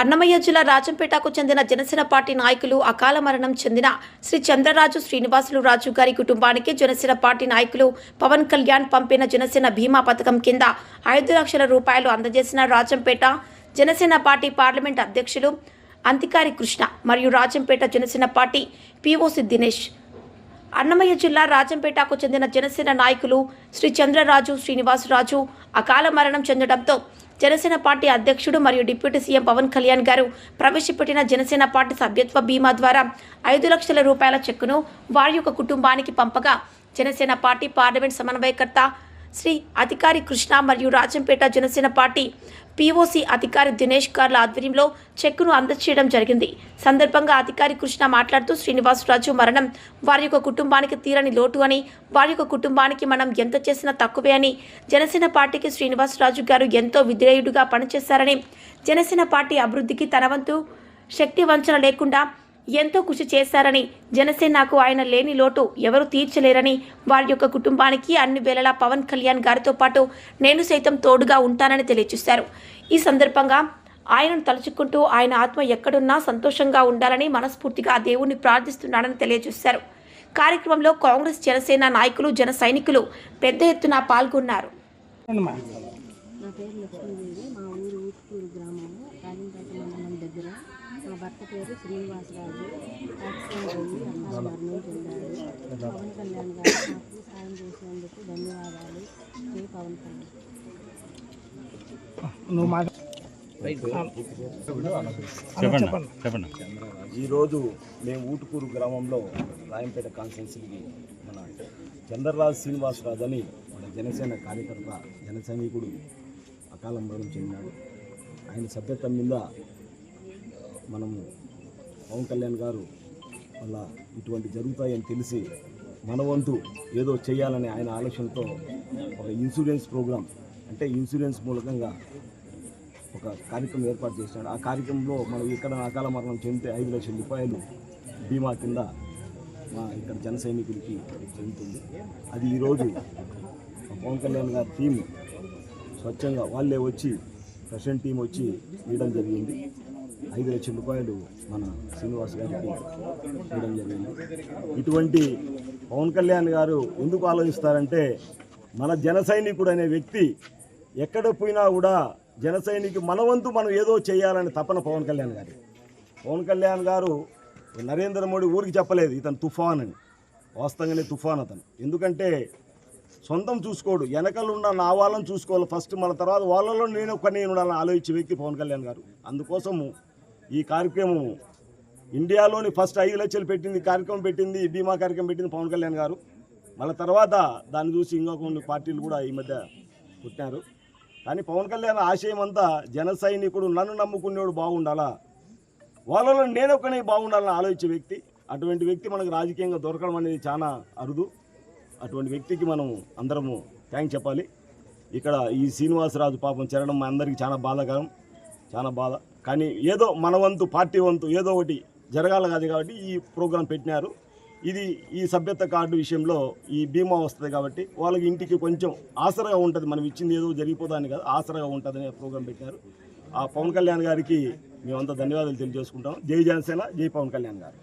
అన్నమయ్య జిల్లా రాజంపేటకు చెందిన జనసేన పార్టీ నాయకులు అకాల మరణం చెందిన శ్రీ చంద్రరాజు శ్రీనివాసులు రాజు గారి కుటుంబానికి జనసేన పార్టీ నాయకులు పవన్ కళ్యాణ్ పంపిన జనసేన బీమా పథకం కింద 5 లక్షల రూపాయలు అందజేసిన రాజంపేట జనసేన పార్టీ పార్లమెంట్ అధ్యక్షులు అంతికారి కృష్ణ మరియు రాజంపేట జనసేన పార్టీ పీఓసీ దినేష్. అన్నమయ్య జిల్లా రాజంపేటకు చెందిన జనసేన నాయకులు శ్రీ చంద్రరాజు శ్రీనివాసరాజు అకాల మరణం చెందడంతో జనసేన పార్టీ అధ్యక్షుడు మరియు డిప్యూటీ సీఎం పవన్ కళ్యాణ్ గారు ప్రవేశపెట్టిన జనసేన పార్టీ సభ్యత్వ బీమా ద్వారా 5 లక్షల రూపాయల చెక్కును వారి యొక్క కుటుంబానికి పంపగా జనసేన పార్టీ పార్లమెంట్ సమన్వయకర్త శ్రీ అధికారి కృష్ణ మరియు రాజంపేట జనసేన పార్టీ పీఓసీ అధికారి దినేష్ గార్ల ఆధ్వర్యంలో చెక్కును అందజేయడం జరిగింది. సందర్భంగా అధికారి కృష్ణ మాట్లాడుతూ శ్రీనివాసరాజు మరణం వారి యొక్క కుటుంబానికి తీరని లోటు అని, వారి యొక్క కుటుంబానికి మనం ఎంత చేసినా తక్కువే అని, జనసేన పార్టీకి శ్రీనివాసరాజు గారు ఎంతో విధేయుడుగా పనిచేశారని, జనసేన పార్టీ అభివృద్ధికి తన వంతు శక్తి వంచన లేకుండా ఎంతో కృషి చేశారని, జనసేనకు ఆయన లేని లోటు ఎవరు తీర్చలేరని, వారి యొక్క కుటుంబానికి అన్ని వేళలా పవన్ కళ్యాణ్ గారితో పాటు నేను సైతం తోడుగా ఉంటానని తెలియజేశారు. ఈ సందర్భంగా ఆయనను తలుచుకుంటూ ఆయన ఆత్మ ఎక్కడున్నా సంతోషంగా ఉండాలని మనస్ఫూర్తిగా దేవుణ్ణి ప్రార్థిస్తున్నానని తెలియజేశారు. కార్యక్రమంలో కాంగ్రెస్ జనసేన నాయకులు జన సైనికులు పెద్ద ఎత్తున పాల్గొన్నారు. నా పేరు లక్ష్మీదేవి. మా ఊరు ఊట్కూరు గ్రామము రాజంపేట మండలం దగ్గర. మా భర్త పేరు శ్రీనివాసరాజు. యాక్సిడెంట్ అయ్యి అకాల మరణం చెందాడు. పవన్ కళ్యాణ్ గారు నాకు సాయం చేసినందుకు ధన్యవాదాలు. జై పవన్ కళ్యాణ్. ఈరోజు మేము ఊటుకూరు గ్రామంలో రాయంపేట కాన్స్టిట్యున్సీకి మన చంద్రరాజు శ్రీనివాసరాజు అని మన జనసేన కార్యకర్త జన సైనికుడు అకాల మరణం చెందినాడు. ఆయన సభ్యత్వం మీద మనము పవన్ కళ్యాణ్ గారు వల్ల ఇటువంటి జరుగుతాయని తెలిసి మన వంతు ఏదో చేయాలనే ఆయన ఆలోచనతో ఒక ఇన్సూరెన్స్ ప్రోగ్రాం, అంటే ఇన్సూరెన్స్ మూలకంగా ఒక కార్యక్రమం ఏర్పాటు చేసినాడు. ఆ కార్యక్రమంలో మనం ఇక్కడ అకాల మరణం చెందితే 5 లక్షల రూపాయలు బీమా కింద మా ఇక్కడ జన సైనికులకి చెందుతుంది. అది ఈరోజు పవన్ కళ్యాణ్ గారి టీం స్వచ్ఛంగా వాళ్ళే వచ్చి ప్రెసిడెంట్ టీం వచ్చి ఇవ్వడం జరిగింది. 5 లక్షల రూపాయలు మన శ్రీనివాస్ గారికి ఇవ్వడం జరిగింది. ఇటువంటి పవన్ కళ్యాణ్ గారు ఎందుకు ఆలోచిస్తారంటే, మన జన సైనికుడు అనే వ్యక్తి ఎక్కడ పోయినా కూడా జన సైనికు మన వంతు మనం ఏదో చేయాలని తపన పవన్ కళ్యాణ్ గారి. పవన్ కళ్యాణ్ గారు నరేంద్ర మోడీ ఊరికి చెప్పలేదు ఇతను తుఫాన్ అని. వాస్తవంగానే తుఫాన్ అతను. ఎందుకంటే సొంతం చూసుకోడు, వెనకలున్న నా వాళ్ళని చూసుకోవాలి ఫస్ట్, మన తర్వాత వాళ్ళలో నేను ఉండాలని ఆలోచించే వ్యక్తి పవన్ కళ్యాణ్ గారు. అందుకోసము ఈ కార్యక్రమం ఇండియాలోని ఫస్ట్ 5 లక్షలు పెట్టింది కార్యక్రమం పెట్టింది, బీమా కార్యక్రమం పెట్టింది పవన్ కళ్యాణ్ గారు. మళ్ళీ తర్వాత దాన్ని చూసి ఇంకా కొన్ని పార్టీలు కూడా ఈ మధ్య పుట్టినారు. కానీ పవన్ కళ్యాణ్ ఆశయం అంతా జన సైనికుడు నన్ను నమ్ముకునేవాడు బాగుండాలా, వాళ్ళలో నేనొక్కనే బాగుండాలని ఆలోచించే వ్యక్తి. అటువంటి వ్యక్తి మనకు రాజకీయంగా దొరకడం అనేది చాలా అరుదు. అటువంటి వ్యక్తికి మనం అందరము థ్యాంక్స్ చెప్పాలి. ఇక్కడ ఈ శ్రీనివాసరాజు పాపం చేరడం మా అందరికీ చాలా బాధాకరం, చాలా బాధ. కానీ ఏదో మన వంతు పార్టీ వంతు ఏదో ఒకటి జరగాలి కాదు కాబట్టి ఈ ప్రోగ్రాం పెట్టినారు. ఇది ఈ సభ్యత కార్డు విషయంలో ఈ బీమా వస్తుంది కాబట్టి వాళ్ళకి ఇంటికి కొంచెం ఆసరగా ఉంటుంది. మనం ఇచ్చింది ఏదో జరిగిపోదాన్ని కదా, ఆసరగా ఉంటుందనే ప్రోగ్రాం పెట్టినారు. ఆ పవన్ కళ్యాణ్ గారికి మేమంతా ధన్యవాదాలు తెలియజేసుకుంటాం. జై జనసేన, జై పవన్ కళ్యాణ్ గారు.